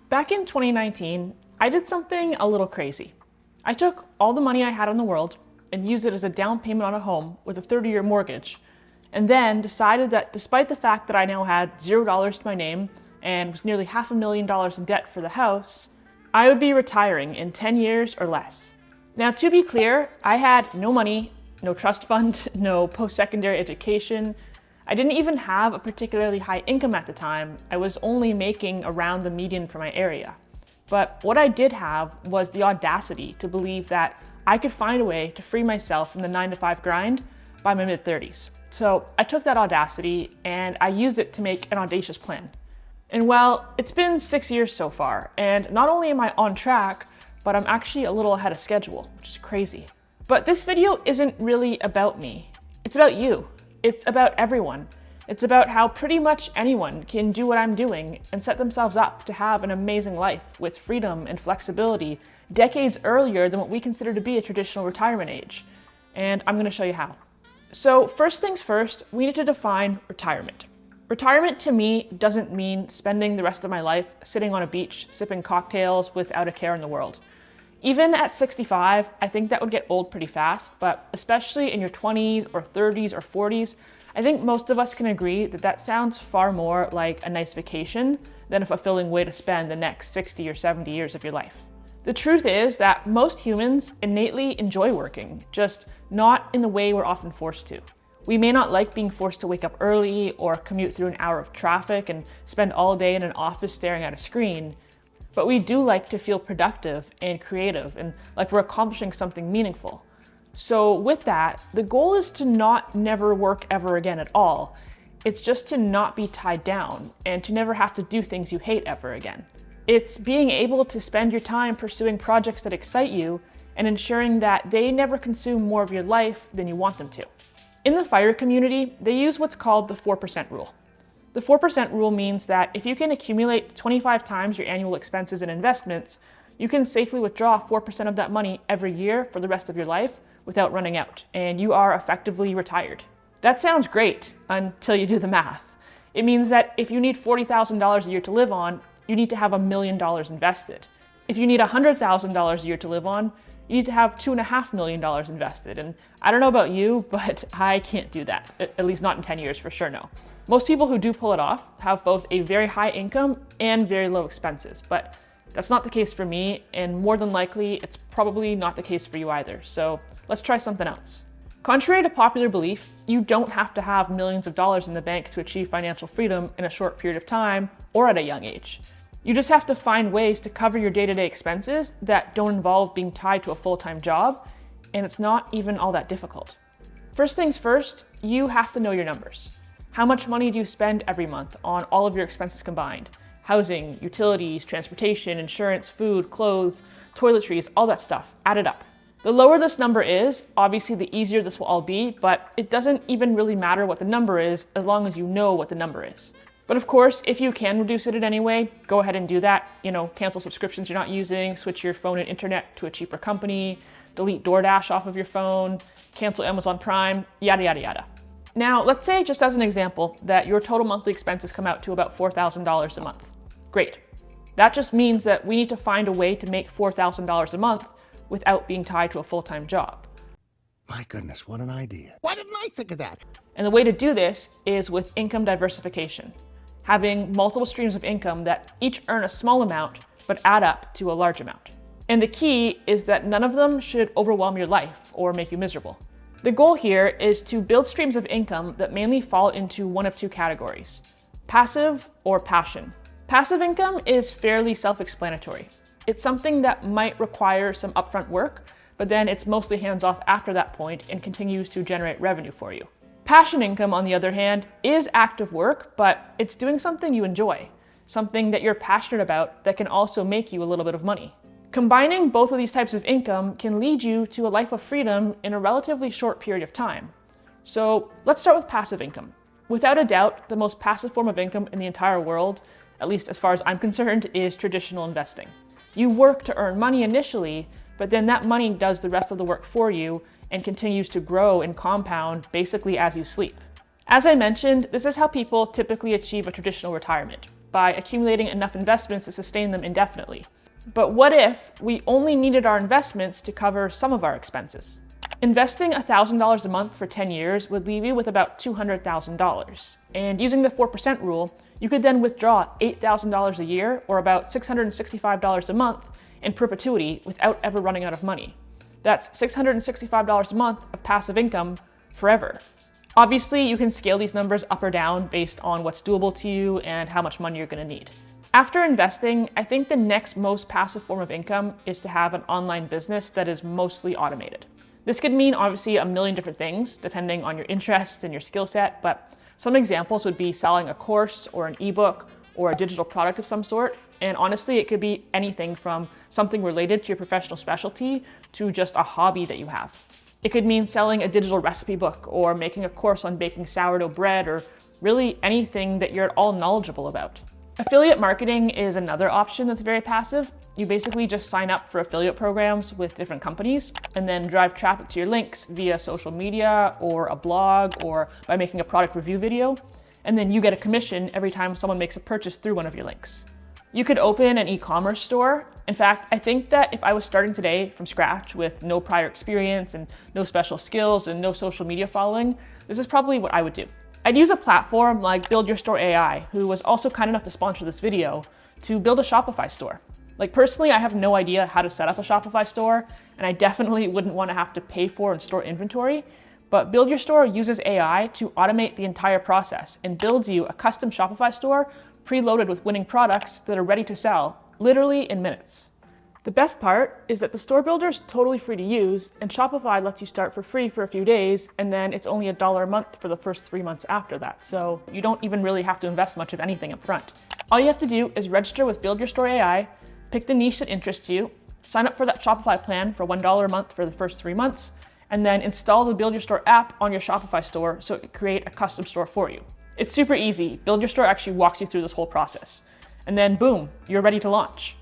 Back in 2019, I did something a little crazy. I took all the money I had in the world and used it as a down payment on a home with a 30-year mortgage, and then decided that despite the fact that I now had $0 to my name and was nearly $500,000 in debt for the house, I would be retiring in 10 years or less. Now, to be clear, I had no money, no trust fund, no post-secondary education. I didn't even have a particularly high income at the time. I was only making around the median for my area. But what I did have was the audacity to believe that I could find a way to free myself from the 9-to-5 grind by my mid-30s. So I took that audacity and I used it to make an audacious plan. And well, it's been 6 years so far, and not only am I on track, but I'm actually a little ahead of schedule, which is crazy. But this video isn't really about me. It's about you. It's about everyone. It's about how pretty much anyone can do what I'm doing and set themselves up to have an amazing life with freedom and flexibility decades earlier than what we consider to be a traditional retirement age. And I'm going to show you how. So first things first, we need to define retirement. Retirement to me doesn't mean spending the rest of my life sitting on a beach sipping cocktails without a care in the world. Even at 65, I think that would get old pretty fast, but especially in your 20s or 30s or 40s, I think most of us can agree that that sounds far more like a nice vacation than a fulfilling way to spend the next 60 or 70 years of your life. The truth is that most humans innately enjoy working, just not in the way we're often forced to. We may not like being forced to wake up early or commute through an hour of traffic and spend all day in an office staring at a screen, but we do like to feel productive and creative and like we're accomplishing something meaningful. So with that, the goal is to not never work ever again at all. It's just to not be tied down and to never have to do things you hate ever again. It's being able to spend your time pursuing projects that excite you and ensuring that they never consume more of your life than you want them to. In the FIRE community, they use what's called the 4% rule. The 4% rule means that if you can accumulate 25 times your annual expenses and investments, you can safely withdraw 4% of that money every year for the rest of your life without running out, and you are effectively retired. That sounds great until you do the math. It means that if you need $40,000 a year to live on, you need to have $1 million invested. If you need $100,000 a year to live on, you need to have $2.5 million invested. And I don't know about you, but I can't do that, at least not in 10 years for sure, no. Most people who do pull it off have both a very high income and very low expenses, but that's not the case for me, and more than likely, it's probably not the case for you either. So let's try something else. Contrary to popular belief, you don't have to have millions of dollars in the bank to achieve financial freedom in a short period of time or at a young age. You just have to find ways to cover your day-to-day expenses that don't involve being tied to a full-time job, and it's not even all that difficult. First things first, you have to know your numbers. How much money do you spend every month on all of your expenses combined? Housing, utilities, transportation, insurance, food, clothes, toiletries, all that stuff. Add it up. The lower this number is, obviously the easier this will all be, but it doesn't even really matter what the number is as long as you know what the number is. But of course, if you can reduce it in any way, go ahead and do that. Cancel subscriptions you're not using, switch your phone and internet to a cheaper company, delete DoorDash off of your phone, cancel Amazon Prime, yada, yada, yada. Now, let's say, just as an example, that your total monthly expenses come out to about $4,000 a month. Great. That just means that we need to find a way to make $4,000 a month without being tied to a full-time job. My goodness, what an idea. Why didn't I think of that? And the way to do this is with income diversification, having multiple streams of income that each earn a small amount but add up to a large amount. And the key is that none of them should overwhelm your life or make you miserable. The goal here is to build streams of income that mainly fall into one of two categories: passive or passion. Passive income is fairly self-explanatory. It's something that might require some upfront work, but then it's mostly hands-off after that point and continues to generate revenue for you. Passion income, on the other hand, is active work, but it's doing something you enjoy, something that you're passionate about that can also make you a little bit of money. Combining both of these types of income can lead you to a life of freedom in a relatively short period of time. So let's start with passive income. Without a doubt, the most passive form of income in the entire world, at least as far as I'm concerned, is traditional investing. You work to earn money initially, but then that money does the rest of the work for you and continues to grow and compound basically as you sleep. As I mentioned, this is how people typically achieve a traditional retirement. by accumulating enough investments to sustain them indefinitely. But what if we only needed our investments to cover some of our expenses? Investing $1,000 a month for 10 years would leave you with about $200,000. And using the 4% rule, you could then withdraw $8,000 a year, or about $665 a month, in perpetuity without ever running out of money. That's $665 a month of passive income forever. Obviously, you can scale these numbers up or down based on what's doable to you and how much money you're going to need. After investing, I think the next most passive form of income is to have an online business that is mostly automated. This could mean obviously a million different things depending on your interests and your skill set, but some examples would be selling a course or an ebook or a digital product of some sort. And honestly, it could be anything from something related to your professional specialty to just a hobby that you have. It could mean selling a digital recipe book or making a course on baking sourdough bread, or really anything that you're at all knowledgeable about. Affiliate marketing is another option that's very passive. You basically just sign up for affiliate programs with different companies and then drive traffic to your links via social media or a blog or by making a product review video. And then you get a commission every time someone makes a purchase through one of your links. You could open an e-commerce store. In fact, I think that if I was starting today from scratch with no prior experience and no special skills and no social media following, this is probably what I would do. I'd use a platform like Build Your Store AI, who was also kind enough to sponsor this video, to build a Shopify store. Like personally, I have no idea how to set up a Shopify store, and I definitely wouldn't want to have to pay for and store inventory, but Build Your Store uses AI to automate the entire process and builds you a custom Shopify store preloaded with winning products that are ready to sell, literally in minutes. The best part is that the store builder is totally free to use, and Shopify lets you start for free for a few days, and then it's only $1 a month for the first 3 months after that, so you don't even really have to invest much of anything up front. All you have to do is register with Build Your Store AI, pick the niche that interests you, sign up for that Shopify plan for $1 a month for the first 3 months, and then install the Build Your Store app on your Shopify store so it can create a custom store for you. It's super easy. Build Your Store actually walks you through this whole process. And then boom, you're ready to launch.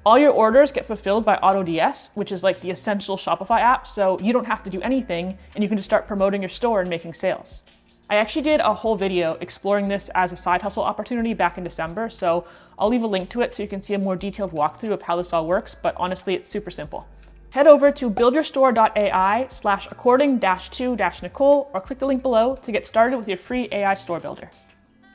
All your orders get fulfilled by audacious, which is like the essential Shopify app, so you don't have to do anything and you can just start promoting your store and making sales. I actually did a whole video exploring this as a side hustle opportunity back in December, so I'll leave a link to it so you can see a more detailed walkthrough of how this all works, but honestly, it's super simple. Head over to buildyourstore.ai/according-to-Nicole or click the link below to get started with your free AI store builder.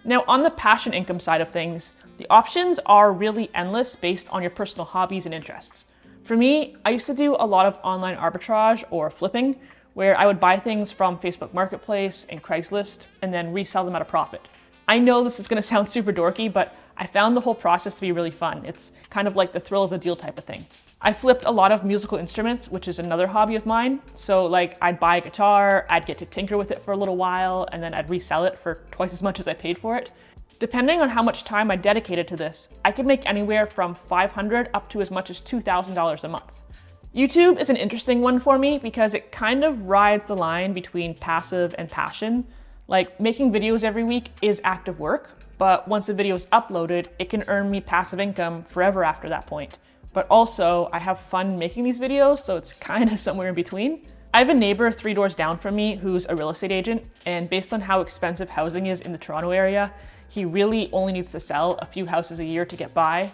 Now, on the passion income side of things, the options are really endless based on your personal hobbies and interests. For me, I used to do a lot of online arbitrage or flipping, where I would buy things from Facebook Marketplace and Craigslist and then resell them at a profit. I know this is going to sound super dorky, but I found the whole process to be really fun. It's kind of like the thrill of the deal type of thing. I flipped a lot of musical instruments, which is another hobby of mine. So like I'd buy a guitar, I'd get to tinker with it for a little while, and then I'd resell it for twice as much as I paid for it. Depending on how much time I dedicated to this, I could make anywhere from $500 up to as much as $2,000 a month. YouTube is an interesting one for me because it kind of rides the line between passive and passion. Like making videos every week is active work, but once a video is uploaded, it can earn me passive income forever after that point. But also, I have fun making these videos, so it's kind of somewhere in between. I have a neighbor 3 doors down from me who's a real estate agent, and based on how expensive housing is in the Toronto area, he really only needs to sell a few houses a year to get by,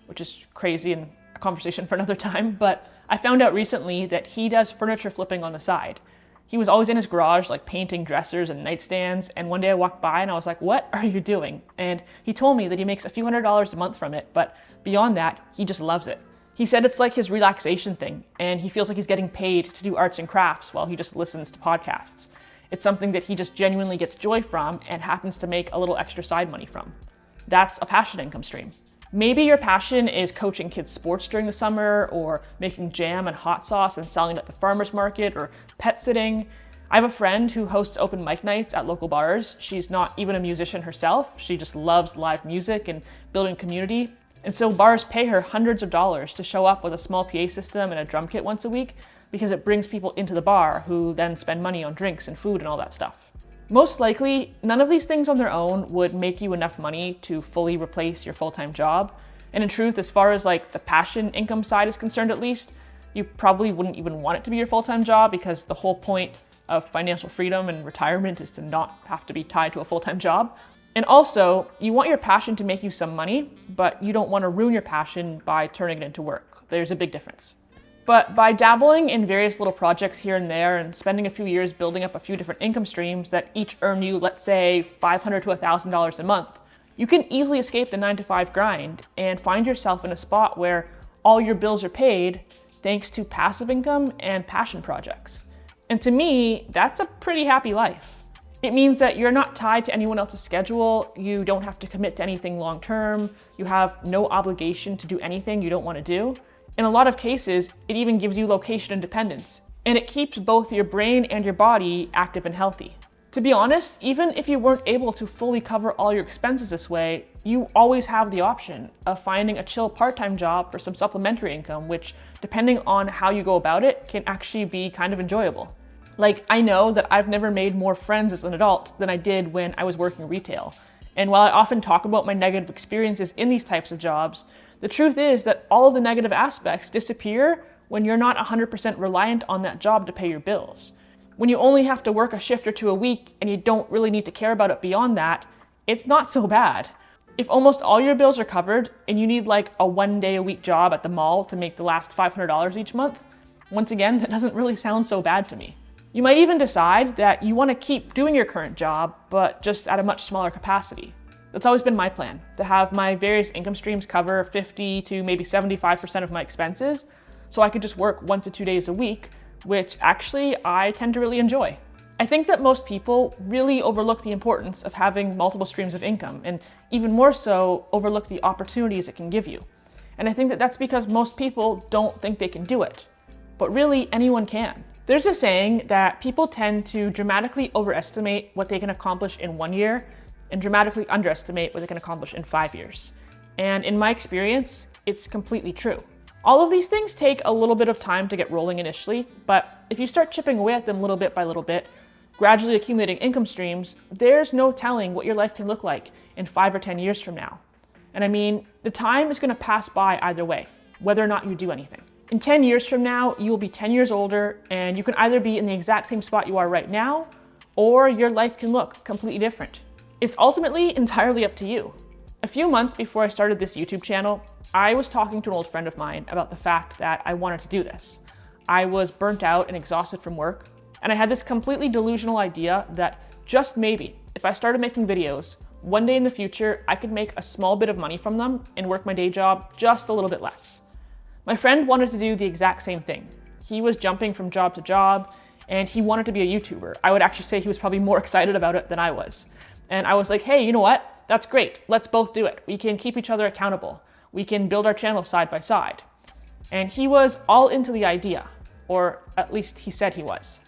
which is crazy and a conversation for another time. But I found out recently that he does furniture flipping on the side. He was always in his garage, like painting dressers and nightstands, and one day I walked by and I was like, what are you doing? And he told me that he makes a few $100s a month from it, but beyond that, he just loves it. He said it's like his relaxation thing, and he feels like he's getting paid to do arts and crafts while he just listens to podcasts. It's something that he just genuinely gets joy from and happens to make a little extra side money from. That's a passion income stream. Maybe your passion is coaching kids' sports during the summer, or making jam and hot sauce and selling it at the farmer's market, or pet sitting. I have a friend who hosts open mic nights at local bars. She's not even a musician herself. She just loves live music and building community. And so bars pay her hundreds of dollars to show up with a small PA system and a drum kit once a week because it brings people into the bar who then spend money on drinks and food and all that stuff. Most likely, none of these things on their own would make you enough money to fully replace your full-time job. And in truth, as far as like the passion income side is concerned at least, you probably wouldn't even want it to be your full-time job because the whole point of financial freedom and retirement is to not have to be tied to a full-time job. And also, you want your passion to make you some money, but you don't want to ruin your passion by turning it into work. There's a big difference. But by dabbling in various little projects here and there and spending a few years building up a few different income streams that each earn you, let's say, $500 to $1,000 a month, you can easily escape the 9-to-5 grind and find yourself in a spot where all your bills are paid thanks to passive income and passion projects. And to me, that's a pretty happy life. It means that you're not tied to anyone else's schedule, you don't have to commit to anything long term, you have no obligation to do anything you don't want to do. In a lot of cases, it even gives you location independence, and it keeps both your brain and your body active and healthy. To be honest, even if you weren't able to fully cover all your expenses this way, you always have the option of finding a chill part-time job for some supplementary income, which, depending on how you go about it, can actually be kind of enjoyable. Like, I know that I've never made more friends as an adult than I did when I was working retail. And while I often talk about my negative experiences in these types of jobs, the truth is that all of the negative aspects disappear when you're not 100% reliant on that job to pay your bills. When you only have to work a shift or two a week and you don't really need to care about it beyond that, it's not so bad. If almost all your bills are covered and you need like a 1-day-a-week job at the mall to make the last $500 each month, once again, that doesn't really sound so bad to me. You might even decide that you want to keep doing your current job, but just at a much smaller capacity. That's always been my plan, to have my various income streams cover 50 to maybe 75% of my expenses, so I could just work 1 to 2 days a week, which actually I tend to really enjoy. I think that most people really overlook the importance of having multiple streams of income, and even more so, overlook the opportunities it can give you. And I think that that's because most people don't think they can do it. But really, anyone can. There's a saying that people tend to dramatically overestimate what they can accomplish in 1 year and dramatically underestimate what they can accomplish in 5 years. And in my experience, it's completely true. All of these things take a little bit of time to get rolling initially, but if you start chipping away at them little bit by little bit, gradually accumulating income streams, there's no telling what your life can look like in 5 or 10 years from now. And I mean, the time is going to pass by either way, whether or not you do anything. In 10 years from now, you will be 10 years older, and you can either be in the exact same spot you are right now, or your life can look completely different. It's ultimately entirely up to you. A few months before I started this YouTube channel, I was talking to an old friend of mine about the fact that I wanted to do this. I was burnt out and exhausted from work, and I had this completely delusional idea that just maybe, if I started making videos, one day in the future, I could make a small bit of money from them and work my day job just a little bit less. My friend wanted to do the exact same thing. He was jumping from job to job, and he wanted to be a YouTuber. I would actually say he was probably more excited about it than I was. And I was like, hey, you know what? That's great. Let's both do it. We can keep each other accountable. We can build our channel side by side. And he was all into the idea, or at least he said he was.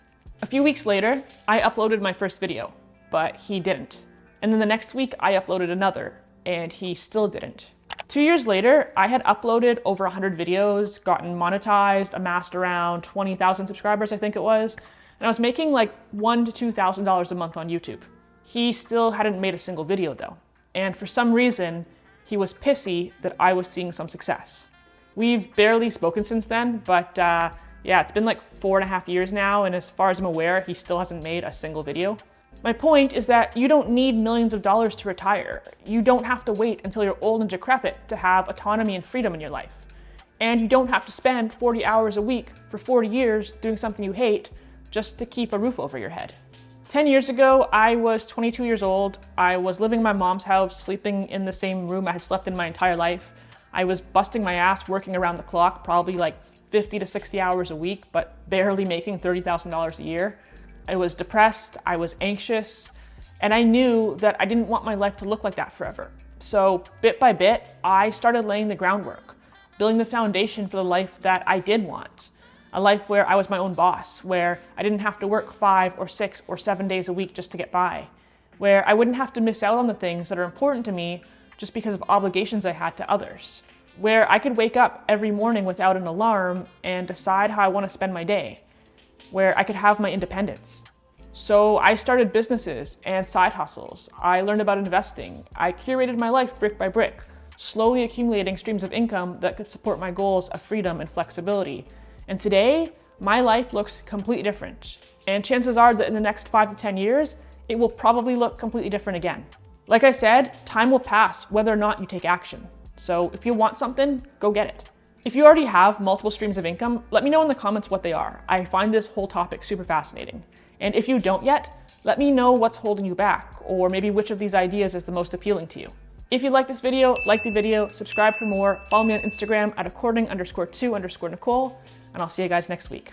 A few weeks later, I uploaded my first video, but he didn't. And then the next week, I uploaded another, and he still didn't. 2 years later, I had uploaded over 100 videos, gotten monetized, amassed around 20,000 subscribers, I think it was, and I was making like $1,000 to $2,000 a month on YouTube. He still hadn't made a single video though, and for some reason, he was pissy that I was seeing some success. We've barely spoken since then, but yeah, it's been like 4.5 years now, and as far as I'm aware, he still hasn't made a single video. My point is that you don't need millions of dollars to retire. You don't have to wait until you're old and decrepit to have autonomy and freedom in your life. And you don't have to spend 40 hours a week for 40 years doing something you hate just to keep a roof over your head. 10 years ago, I was 22 years old. I was living in my mom's house, sleeping in the same room I had slept in my entire life. I was busting my ass, working around the clock, probably like 50 to 60 hours a week, but barely making $30,000 a year. I was depressed, I was anxious, and I knew that I didn't want my life to look like that forever. So bit by bit, I started laying the groundwork, building the foundation for the life that I did want. A life where I was my own boss, where I didn't have to work 5 or 6 or 7 days a week just to get by, where I wouldn't have to miss out on the things that are important to me just because of obligations I had to others, where I could wake up every morning without an alarm and decide how I want to spend my day, where I could have my independence. So I started businesses and side hustles. I learned about investing. I curated my life brick by brick, slowly accumulating streams of income that could support my goals of freedom and flexibility. And today, my life looks completely different. And chances are that in the next 5 to 10 years, it will probably look completely different again. Like I said, time will pass whether or not you take action. So if you want something, go get it. If you already have multiple streams of income, let me know in the comments what they are. I find this whole topic super fascinating. And if you don't yet, let me know what's holding you back, or maybe which of these ideas is the most appealing to you. If you like this video, like the video, subscribe for more, follow me on Instagram at according_to_Nicole, and I'll see you guys next week.